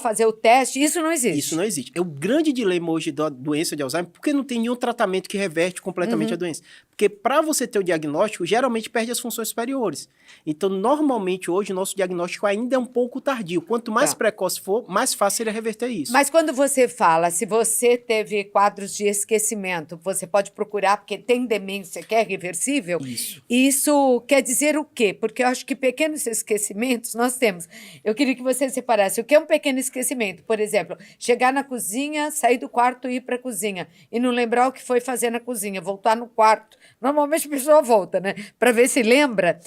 fazer o teste, isso não existe. Isso não existe. É o grande dilema hoje da doença de Alzheimer, porque não tem nenhum tratamento que reverte completamente a doença. Porque para você ter o diagnóstico, geralmente perde as funções superiores. Então, normalmente, hoje, o nosso diagnóstico ainda é um pouco tardio. Quanto mais precoce for, mais fácil seria reverter isso. Mas quando você fala, se você teve quadros de esquecimento, você pode procurar, porque tem demência que é reversível. Isso quer dizer o quê? Porque eu acho que pequenos esquecimentos nós temos. Eu queria que você separasse o que é um pequeno esquecimento. Por exemplo, chegar na cozinha, sair do quarto e ir para a cozinha e não lembrar o que foi fazer na cozinha, voltar no quarto. Normalmente a pessoa volta, né? Para ver se lembra.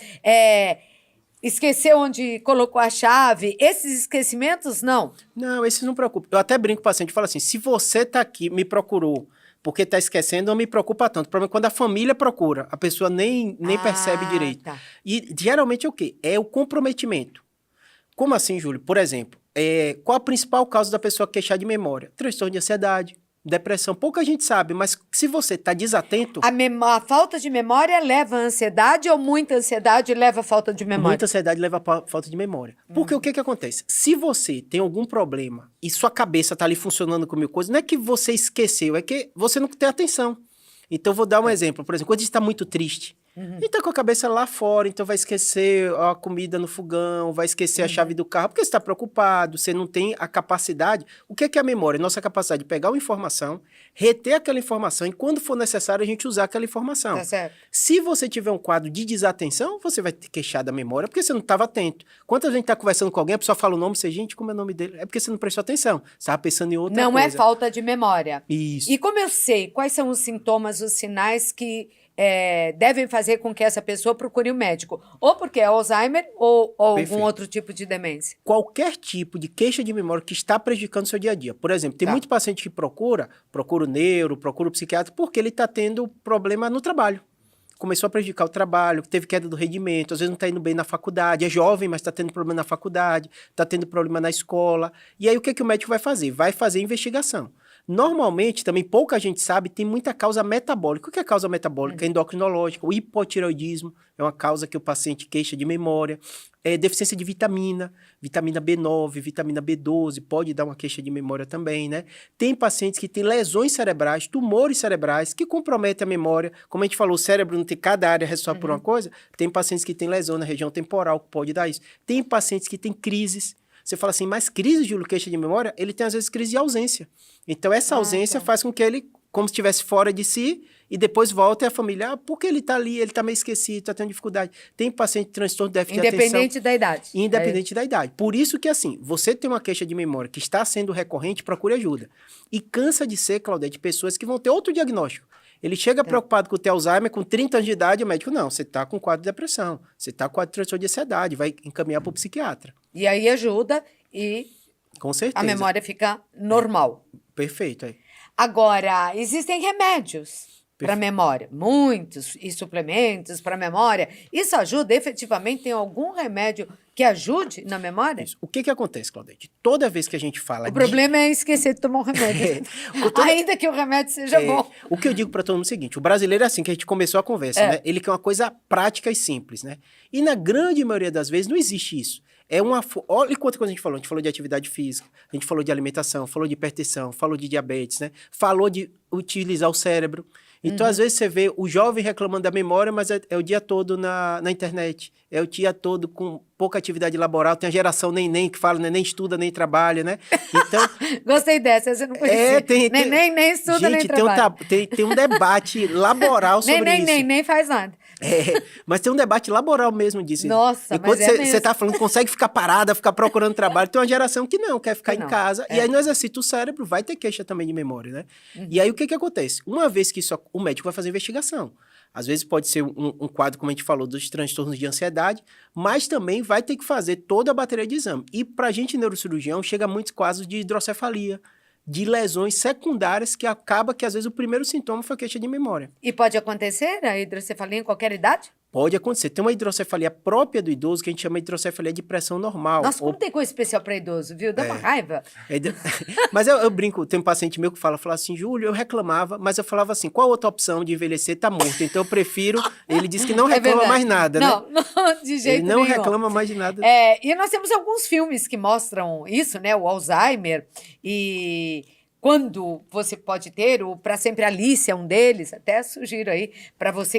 Esqueceu onde colocou a chave. Esses esquecimentos, não. Não, esses não preocupam. Eu até brinco com o paciente e falo assim, se você está aqui, me procurou porque está esquecendo, não me preocupa tanto. O problema é quando a família procura, a pessoa nem percebe direito. Tá. E geralmente é o quê? É o comprometimento. Como assim, Júlio? Por exemplo, qual a principal causa da pessoa queixar de memória? Transtorno de ansiedade, depressão. Pouca gente sabe, mas se você está desatento... A falta de memória leva à ansiedade ou muita ansiedade leva à falta de memória? Muita ansiedade leva à falta de memória. Porque o que acontece? Se você tem algum problema e sua cabeça está ali funcionando com mil coisas, não é que você esqueceu, é que você não tem atenção. Então, eu vou dar um exemplo. Por exemplo, quando a gente está muito triste, e tá com a cabeça lá fora, então vai esquecer a comida no fogão, vai esquecer a chave do carro, porque você está preocupado, você não tem a capacidade. O que é a memória? Nossa capacidade de pegar uma informação, reter aquela informação e quando for necessário a gente usar aquela informação. Tá certo. Se você tiver um quadro de desatenção, você vai ter queixar da memória, porque você não estava atento. Quando a gente está conversando com alguém, a pessoa fala o nome, você, gente, como é o nome dele? É porque você não prestou atenção, você estava pensando em outra coisa. Não é falta de memória. Isso. E como eu sei, quais são os sintomas, os sinais que devem fazer com que essa pessoa procure um médico? Ou porque é Alzheimer ou algum outro tipo de demência? Qualquer tipo de queixa de memória que está prejudicando o seu dia a dia. Por exemplo, tem muito paciente que procura o neuro, procura o psiquiatra, porque ele está tendo problema no trabalho. Começou a prejudicar o trabalho, teve queda do rendimento, às vezes não está indo bem na faculdade, é jovem, mas está tendo problema na faculdade, está tendo problema na escola. E aí o que o médico vai fazer? Vai fazer investigação. Normalmente, também pouca gente sabe, tem muita causa metabólica. O que é causa metabólica? Endocrinológica, o hipotireoidismo é uma causa que o paciente queixa de memória. Deficiência de vitamina B9, vitamina B12, pode dar uma queixa de memória também, né? Tem pacientes que têm lesões cerebrais, tumores cerebrais, que comprometem a memória. Como a gente falou, o cérebro não tem cada área responsável por uma coisa. Tem pacientes que têm lesão na região temporal, que pode dar isso. Tem pacientes que têm crises. Você fala assim, mas crise de queixa de memória, ele tem às vezes crise de ausência. Então essa ausência faz com que ele, como se estivesse fora de si, e depois volta e a família, porque ele está ali, ele está meio esquecido, está tendo dificuldade. Tem paciente de transtorno de déficit de atenção. Independente da idade. Independente da idade. Por isso que assim, você tem uma queixa de memória que está sendo recorrente, procure ajuda. E cansa de ser, Claudete, pessoas que vão ter outro diagnóstico. Ele chega preocupado com o teu Alzheimer, com 30 anos de idade, o médico, não, você está com quadro de depressão, você está com quadro de transtorno de ansiedade, vai encaminhar para o psiquiatra. E aí ajuda e com certeza. A memória fica normal. Perfeito. Aí. Agora, existem remédios para memória, muitos, e suplementos para memória. Isso ajuda efetivamente? Tem algum remédio que ajude na memória? Isso. O que acontece, Claudete? Toda vez que a gente fala... O problema é esquecer de tomar um remédio. Ainda que o remédio seja bom. O que eu digo para todo mundo é o seguinte, o brasileiro é assim, que a gente começou a conversa, né? Ele quer uma coisa prática e simples, né? E na grande maioria das vezes não existe isso. Olha quanta coisa a gente falou de atividade física, a gente falou de alimentação, falou de hipertensão, falou de diabetes, né? Falou de utilizar o cérebro. Então, às vezes, você vê o jovem reclamando da memória, mas é o dia todo na internet. É o dia todo com pouca atividade laboral. Tem a geração neném que fala, nem estuda, nem trabalha, né? Então... Gostei dessa, você não conhecia. Nem estuda, gente, nem trabalha. Tem um debate laboral sobre isso. Nem faz nada. Mas tem um debate laboral mesmo disso. Nossa, enquanto mas você tá falando, consegue ficar parada, ficar procurando trabalho, tem uma geração que não, quer ficar em casa. E aí, no exercício do cérebro, vai ter queixa também de memória, né? E aí, o que acontece? Uma vez que isso, o médico vai fazer investigação. Às vezes pode ser um quadro, como a gente falou, dos transtornos de ansiedade, mas também vai ter que fazer toda a bateria de exame. E pra gente, neurocirurgião, chega muitos casos de hidrocefalia, de lesões secundárias que às vezes o primeiro sintoma foi queixa de memória. E pode acontecer a hidrocefalia em qualquer idade? Pode acontecer. Tem uma hidrocefalia própria do idoso que a gente chama de hidrocefalia de pressão normal. Nossa, como tem coisa especial para idoso, viu? Dá uma raiva. Mas eu brinco, tem um paciente meu que fala assim, Júlio, eu reclamava, mas eu falava assim, qual outra opção de envelhecer? Tá morto. Então eu prefiro... Ele disse que não reclama mais nada, né? Não, de jeito nenhum. Ele não reclama mais de nada. E nós temos alguns filmes que mostram isso, né? O Alzheimer e... Quando você pode ter, o Pra Sempre Alice é um deles, até sugiro aí para você